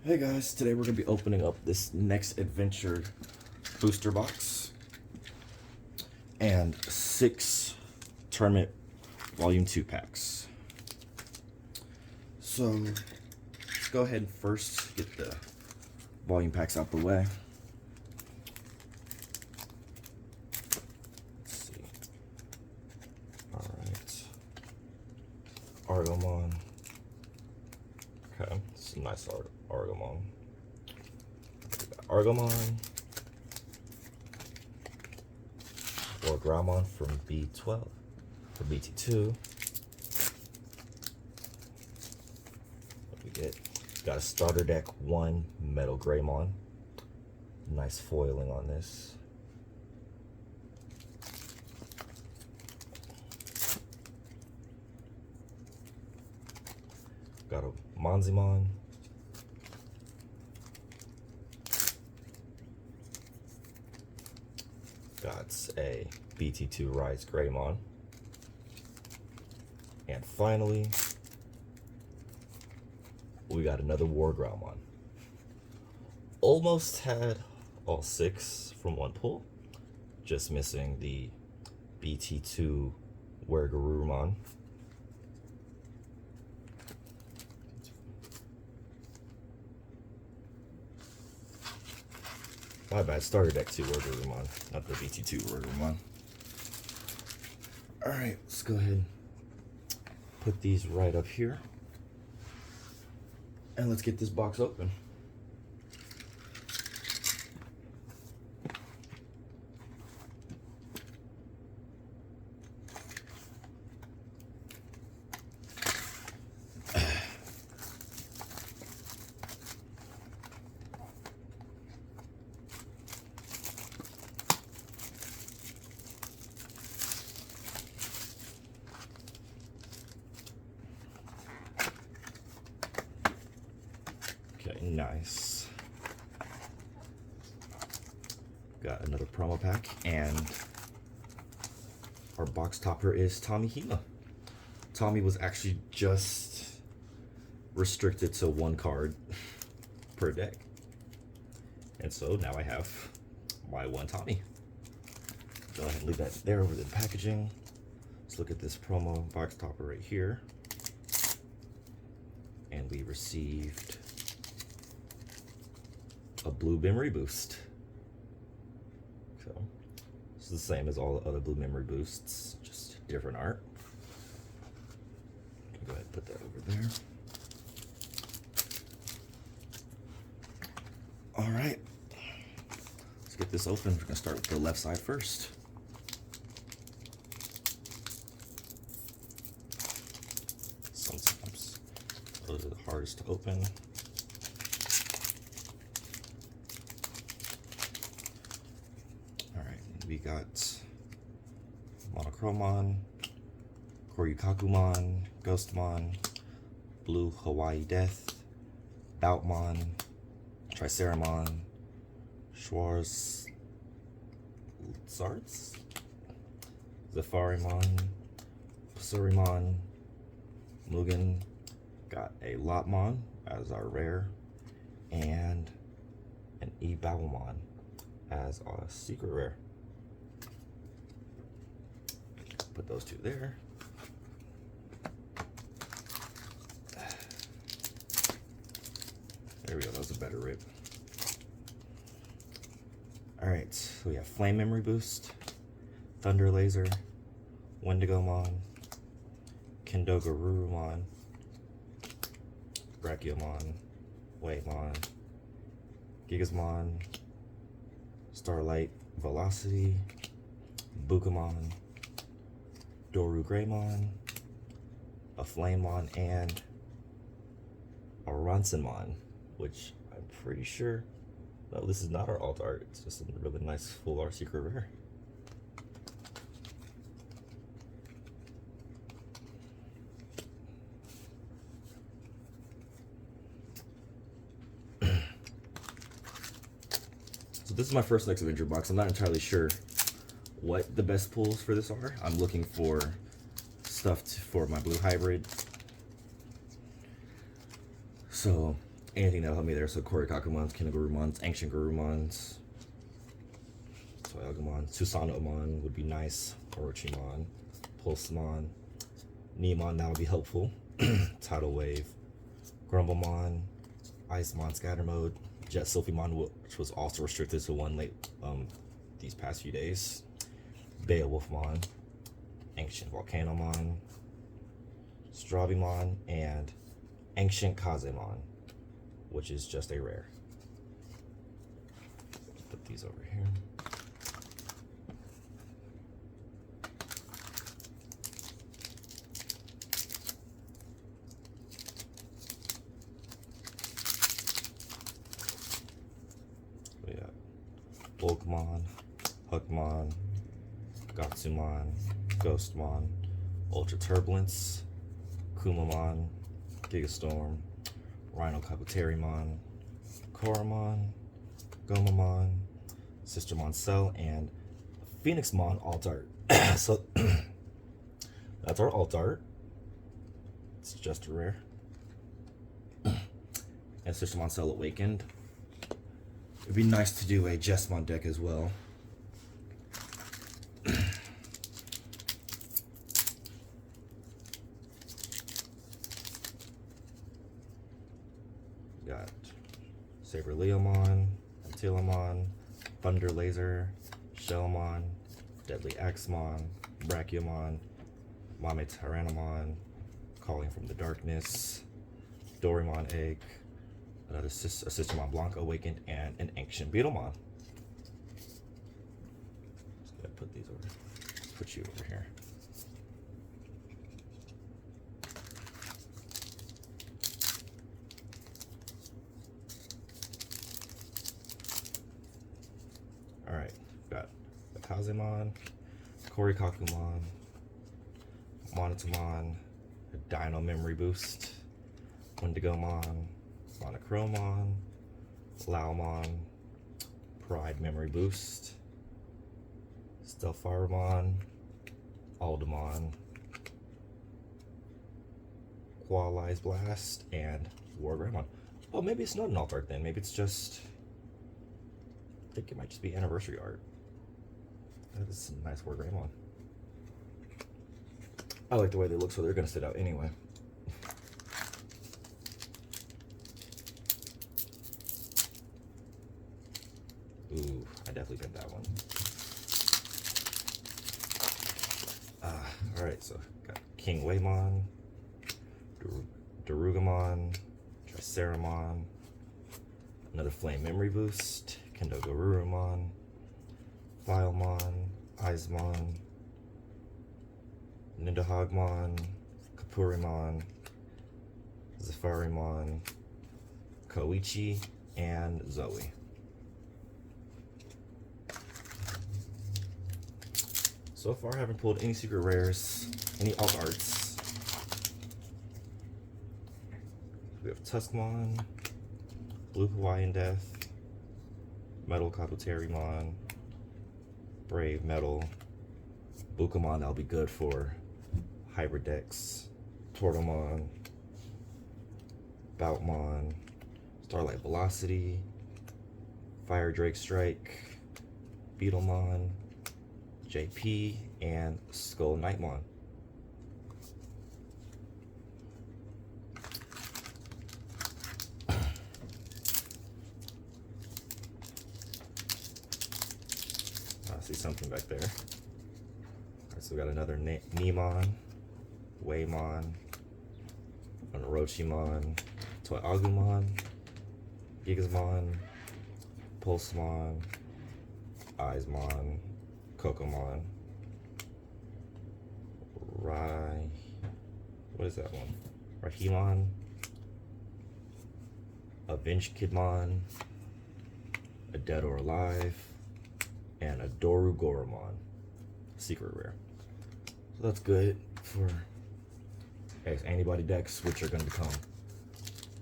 Hey guys, today we're going to be opening up this next adventure booster box and 6 tournament volume 2 packs. So let's go ahead and first get the volume packs out the way. Let's see. Alright. Argomon. Okay, it's a nice Argomon. Argomon. Or Gramon from B12 for BT-2. What we get? Got a starter deck 1 Metal Greymon. Nice foiling on this. Got a Monzimon. Got a BT-2 Rise Greymon. And finally, we got another War Growlmon. Almost had all 6 from one pull. Just missing the BT-2 Wergarurumon. My bad, starter deck 2 Wergarurumon, not the BT-2 Wergarurumon. Alright, let's go ahead and put these right up here. And let's get this box open. Okay, nice. Got another promo pack, and our box topper is Tommy Hema. Tommy was actually just restricted to 1 card per deck. And so now I have my 1 Tommy. Go ahead and leave that there over the packaging. Let's look at this promo box topper right here. And we received a blue memory boost. So it's the same as all the other blue memory boosts, just different art. Go ahead and put that over there. All right, let's get this open. We're gonna start with the left side first. Sometimes those are the hardest to open. We got Monochromon, Koryukakumon, Ghostmon, Blue Hawaii Death, Boutmon, Triceramon, Schwarzards, Zafarimon, Pasurimon, Mugen, got a Lotmon as our rare, and an Ebawamon as our secret rare. Put those 2 there. There we go, that was a better rip. Alright, so we have Flame Memory Boost, Thunder Laser, Wendigomon, Kendogarurumon, Brachiomon, Waymon, Gigasmon, Starlight Velocity, Bukamon, Doru Greymon, a Flamemon, and a Ronsinmon, which I'm pretty sure, no, this is not our alt art, it's just a really nice full art secret rare. So this is my first next Avenger box. I'm not entirely sure what the best pulls for this are. I'm looking for stuff for my blue hybrid. So anything that'll help me there. So Korikakumons, Kinogurumons, Ancient Gurumons, Toyagumon, Susanomon would be nice. Orochimon, Pulsemon, Neemon, that would be helpful. Tidal Wave, Grumblemon, Icemon, Scatter Mode, Jet Sylphimon, which was also restricted to one late these past few days. Beowulfmon, Ancient Volcanomon, Strabimon, and Ancient Kazemon, which is just a rare. Put these over here. We got Bulkmon, Hookmon, Gatsumon, Ghostmon, Ultra Turbulence, Kumamon, Gigastorm, Rhino Kabuterimon, Koromon, Gomamon, Sistermon Cell, and Phoenixmon Alt Art. So that's our Alt Art. It's just a rare. And Sistermon Cell Awakened. It'd be nice to do a Jesmon deck as well. Got Saber Leomon, Antilamon, Thunder Laser, Shellmon, Deadly Axemon, Brachiomon, Mame Tyrannomon, Calling from the Darkness, Dorimon Egg, another Sistermon Blanca Awakened, and an Ancient Beetlemon. Just gotta put these over. Put you over here. Alright, got the Kazemon, Korikakumon, Monotamon, Dino Memory Boost, Wendigomon, Monochromon, Laomon, Pride Memory Boost, Stelpharomon, Aldemon, Qualize Blast, and Wargreymon. Oh, maybe it's not an alt art then. Maybe it's just... I think it might just be anniversary art. That is some nice Wargreymon. I like the way they look, so they're going to sit out anyway. Ooh, I definitely got that one. Alright, so got King Waymon, Darugamon, Triceramon, another Flame Memory Boost, Kendogurumon, Filemon, Izemon, Nidahogmon, Kapurimon, Zafarimon, Koichi, and Zoe. So far, I haven't pulled any secret rares, any alt arts. We have Tuskmon, Blue Hawaiian Death, Metal Kabuterimon, Brave Metal, Bukamon, that'll be good for hybrid decks, Tortomon, Boutmon, Starlight Velocity, Fire Drake Strike, Beetlemon, JP, and Skull Knightmon. I see something back there. Alright, so we got another Neemon, Waymon, an Orochimon, Toyagumon, Gigasmon, Pulsemon, Izemon, Kokomon, what is that one? Rahimon, Avenged Kidmon, a Dead or Alive, and a Dorugoromon, secret rare. So that's good for antibody decks, which are going to become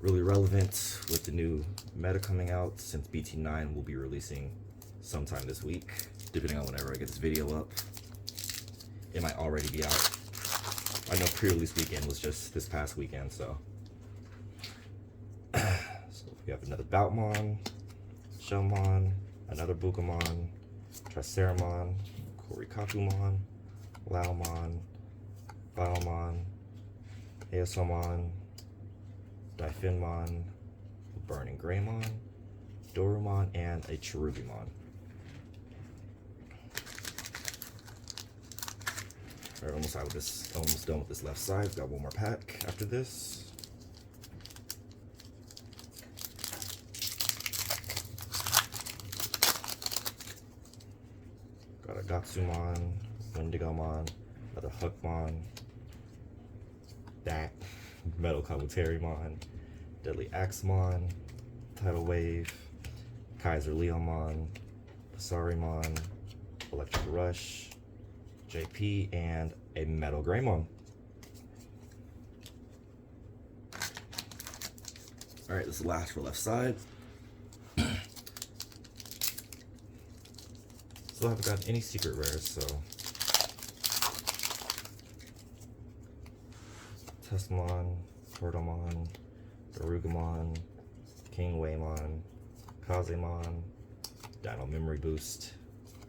really relevant with the new meta coming out, since BT-09 will be releasing sometime this week, depending on whenever I get this video up. It might already be out. I know pre-release weekend was just this past weekend, so. So We have another Boutmon, Shellmon, another Bukamon, Triceramon, Korikakumon, Laomon, Biomon, Aosomon, Difinmon, Burning Greymon, Dorumon, and a Cherubimon. Alright, almost done with this left side. Got one more pack after this. Got a Gatsumon, Wendigomon, another Hookmon, that Metal Kabuterimon, Deadly Axemon, Tidal Wave, Kaiser Leomon, Pasarimon, Electric Rush, JP, and a Metal Greymon. Alright, this is the last for left side. Still haven't gotten any secret rares, so Testamon, Tortomon, Garugamon, King Waymon, Kazemon, Dino Memory Boost,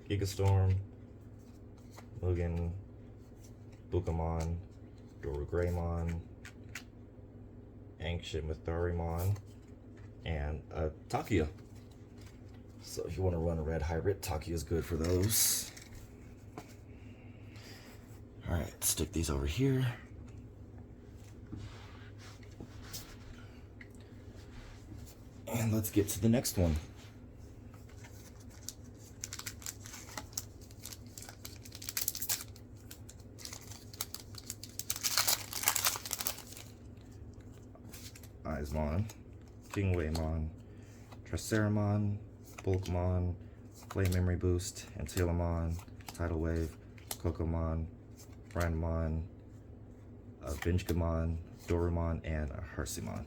Gigastorm, Mugen, Bukamon, Dorugreymon, Ancient Mitharimon, and a Takia. So if you want to run a red hybrid, Takia is good for those. Alright, stick these over here. And let's get to the next one. Eismon, King Waymon, Triceramon, Bulkmon, Flame Memory Boost, Antilamon, Tidal Wave, Kokomon, Brandmon, Vinchgamon, Dorumon, and a Hersimon.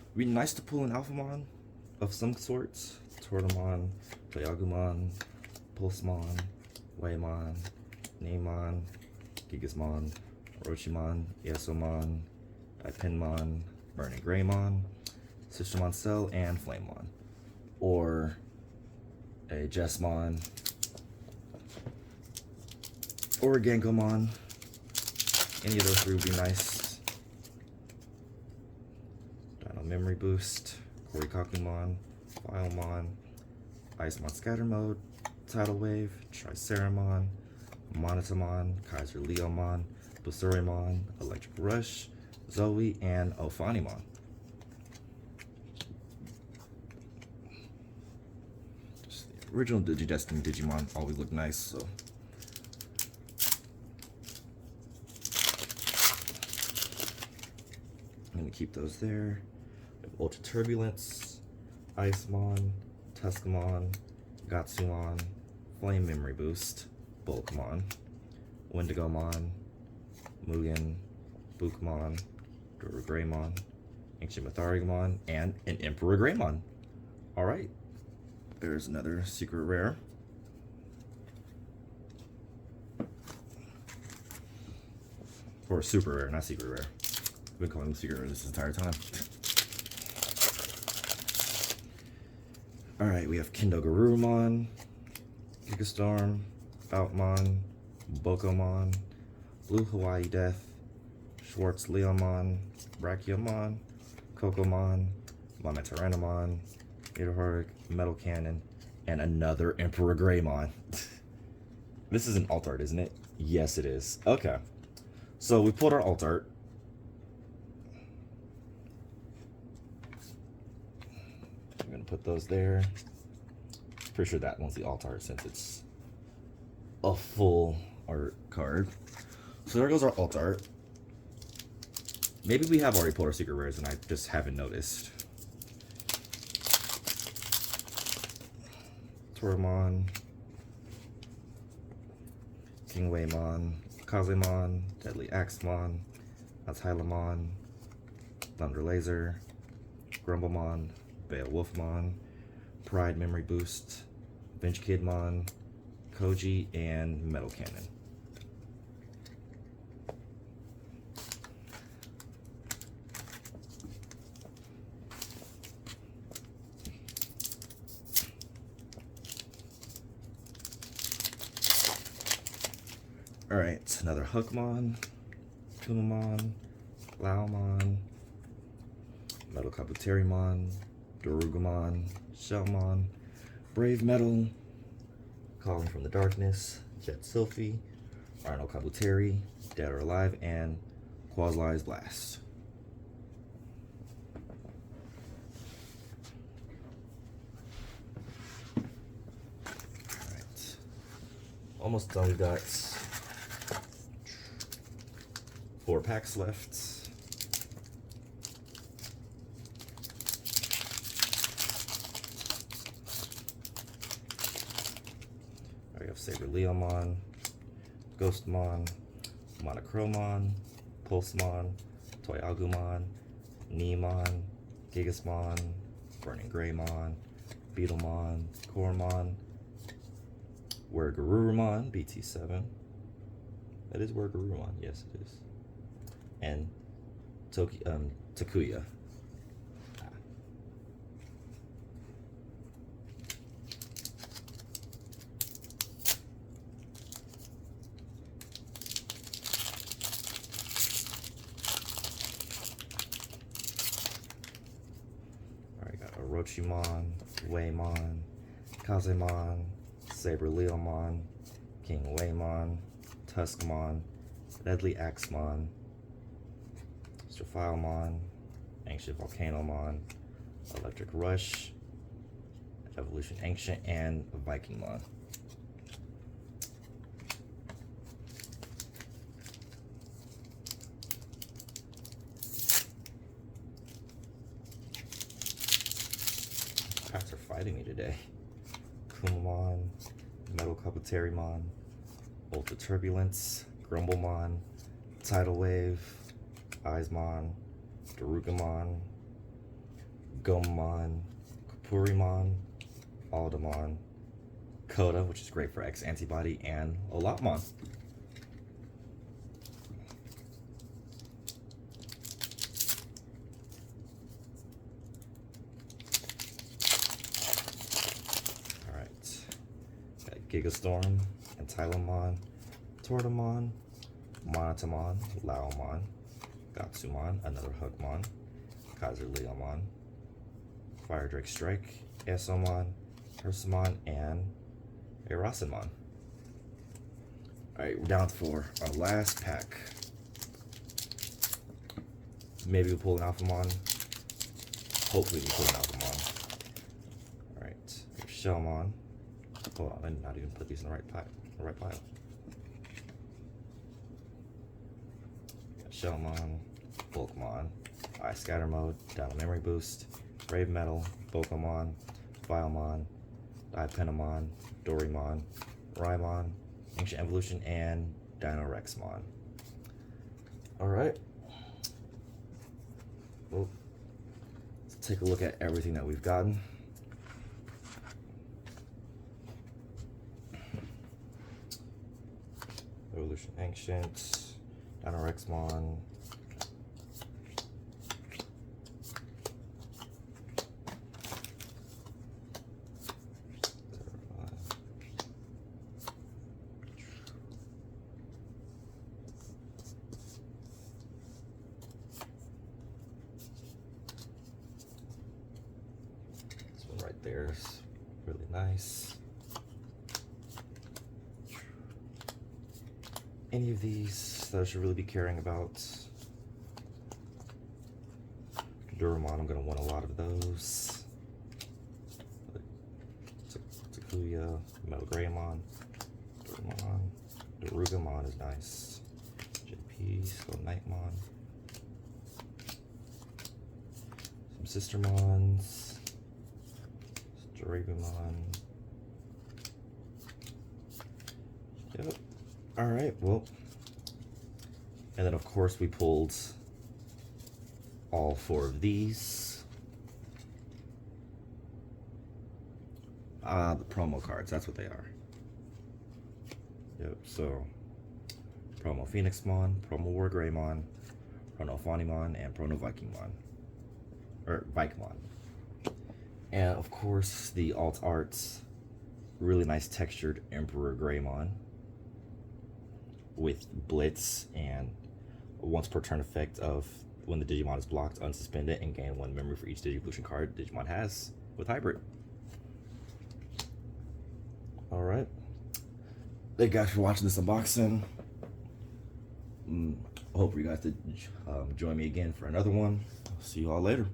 It'd be nice to pull an Alphamon of some sorts. Tortomon, Playagumon, Pulsemon, Waymon, Neemon, Gigasmon, Orochimon, Aosomon, Difinmon, Burning Greymon, Sistramon Cell, and Flamemon. Or a Jesmon, or a Genkomon. Any of those three would be nice. Dino Memory Boost, Korikakumon, Biomon, Icemon Scatter Mode, Tidal Wave, Triceramon, Monotamon, Kaiser Leomon, Busurimon, Electric Rush, Zoe, and Ophanimon. Just the original Digidestined Digimon always look nice, so. I'm gonna keep those there. We have Ultra Turbulence, Icemon, Tuscamon, Gatsumon, Flame Memory Boost, Bulkmon, Wendigomon, Mugen, Bukamon, Dorugreymon, Ancient Mitharimon, and an Emperor Greymon. Alright, there's another secret rare. Or super rare, not secret rare. I've been calling them secret rare this entire time. Alright, we have Kendo Garurumon, Gigastorm, Boutmon, Bokomon, Blue Hawaii Death, Schwartz Leomon, Brachiomon, Kokomon, Momentaranomon, Nidohoric, Metal Cannon, and another Emperor Greymon. This is an alt art, isn't it? Yes, it is. Okay. So we pulled our alt art. I'm going to put those there. Pretty sure that one's the alt art since it's a full art card. So there goes our alt art. Maybe we have already pulled our secret rares and I just haven't noticed. Tortomon, King Waymon, Kazemon, Deadly Axemon, Antilamon, Thunder Laser, Grumblemon, Beowulfmon, Pride Memory Boost, Bench Kidmon, Koji, and Metal Cannon. Alright, another Hookmon, Kumamon, Laomon, Metal Kabuterimon, Darugamon, Shellmon, Brave Metal, Calling from the Darkness, Jet Sylphie, Arno Kabuteri, Dead or Alive, and Quasli's Blast. Alright, almost done. We've got 4 packs left. We have Saber Leomon, Ghostmon, Monochromon, Pulsemon, Toyagumon, Neemon, Gigasmon, Burning Greymon, Beetlemon, Cormon, Wergarurumon, BT-07. That is Wergarurumon, yes it is. And Takuya. Alright, got Orochimon, Waymon, Kazemon, Saber Leomon, King Waymon, Tuskmon, Deadly Axemon, Strophilemon, Ancient Volcanomon, Electric Rush, Evolution Ancient, and Vikingmon. Packs are fighting me today. Kumamon, Metal Kabuterimon, Ultra Turbulence, Grumblemon, Tidal Wave, Eismon, Darugamon, Gomamon, Kapurimon, Aldamon, Coda, which is great for X antibody, and Olapmon. Alright, got Gigastorm, Antilomon, Tortamon, Monotamon, Laomon, Gatsumon, another Hookmon, Kaiser Leomon, Fire Drake Strike, Esomon, Ursamon, and Erasamon. Alright, we're down for our last pack. Maybe we'll pull an Alphamon. Hopefully we pull an Alphamon. Alright, Shellmon. Hold on, I did not even put these in the right pile. Shellmon, Bulkmon, Ice Scatter Mode, Down Memory Boost, Brave Metal, Pokemon, Biomon, Dipenamon, Dorimon, Rymon, Ancient Evolution, and Dinorexmon. Alright. Well, let's take a look at everything that we've gotten. Evolution Ancient, Dinorexmon, this one right there is really nice. Any of these that I should really be caring about? Duramon, I'm going to want a lot of those. Takuya, Metal Greymon, Duramon, Darugamon is nice. JP, Skull Knightmon. Some Sistermons. Strabimon. Yep. Alright, well. And then of course we pulled all 4 of these. The promo cards, that's what they are. Yep, so promo Phoenixmon, promo Wargreymon, promo Fawnymon, and promo Vikingmon. Or Vikemon. And of course, the alt arts, really nice textured Emperor Greymon with Blitz and a once per turn effect of when the Digimon is blocked, unsuspend it, and gain 1 memory for each Digivolution card Digimon has with Hybrid. Alright. Thank you guys for watching this unboxing. I hope you guys to join me again for another one. See you all later.